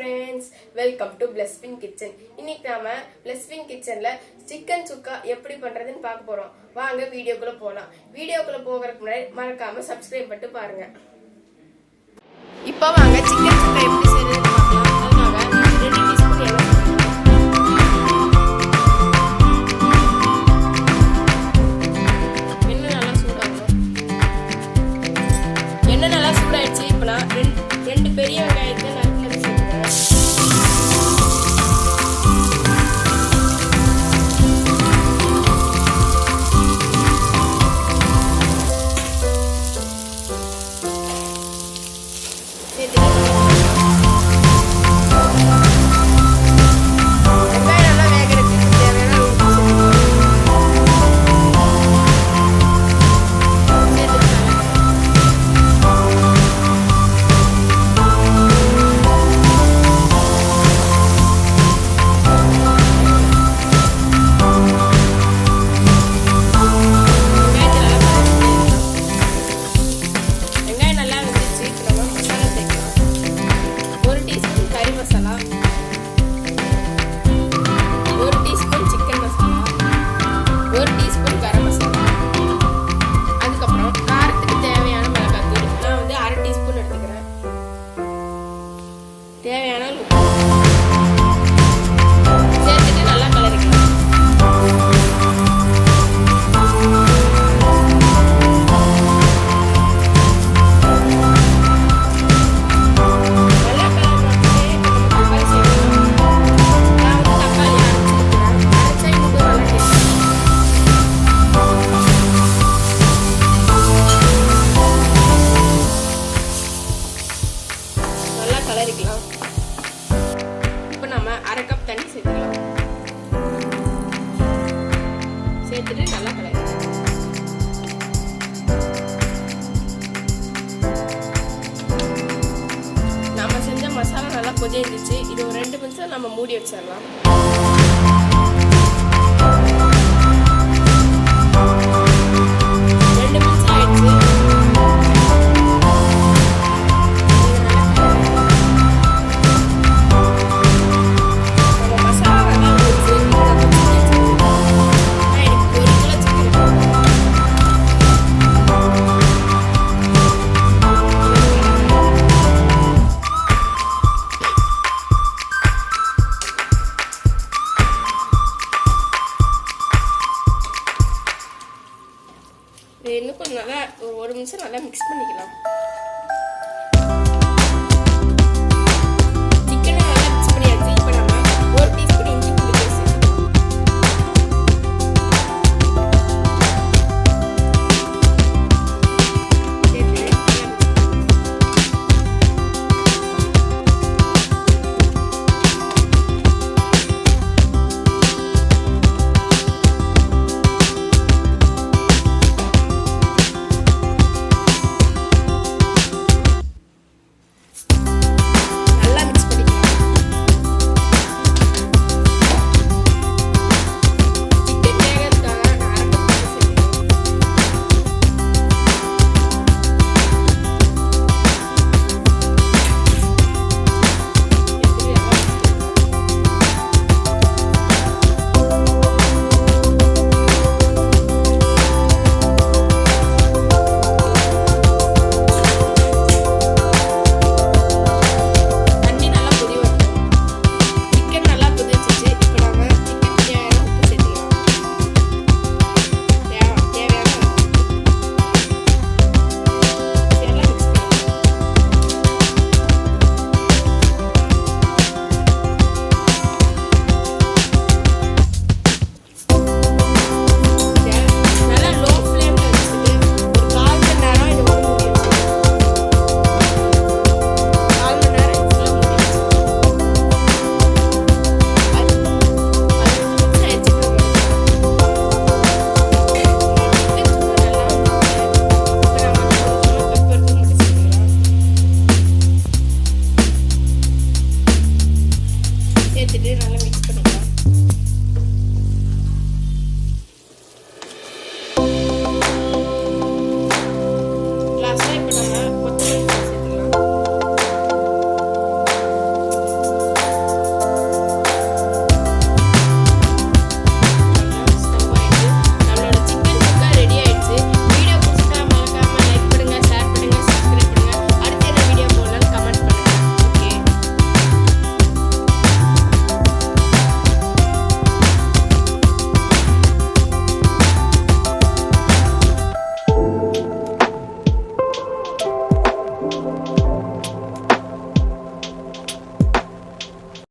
friends, welcome to Blesswin Kitchen. இன்னைக்கு நாம Blesswin Kitchenல chicken சுக்கா எப்படி பண்றதுன்னு பார்க்க போறோம். வாங்க வீடியோக்குள்ள போலாம். வீடியோக்குள்ள போகிறதுக்கு முன்னாடி மறக்காம Subscribe பண்ணிட்டு பாருங்க. இப்போ வாங்க சிக்கன் சுக்கா எப்படி செய்யறதுன்னு பார்க்கலாம். அதுக்காக 2 டீஸ்பூன் எண்ணெய் நல்லா சூடாயிடுச்சு. இப்போ நான் ரெண்டு பெரிய வெங்காயத்தை நறுக்கினது சேர்த்துக்கிறேன். வெங்காயம் நல்லா வேகிறதுக்கு தேவையான தேவையான சேர்த்துட்டு நல்லா கலரிக்கலாம். நல்லா கலர் தக்காளி சேர்க்கணும். நான் தக்காளி அரைச்சா இன்னும் நல்லா நல்லா கலரிக்கலாம். இப்போ நம்ம 1/2 கப் தண்ணி சேர்த்துக்கலாம். சேர்த்துட்டு நல்லா கலரிக்கலாம். நம்ம செஞ்ச மசாலா நல்லா கொதிச்சிச்சு. இது ஒரு 2 நிமிஷம் நம்ம மூடி வச்சிடலாம். இன்னும் கொஞ்சம் நல்லா 1 நிமிஷம் நல்லா மிக்ஸ் பண்ணிக்கலாம்.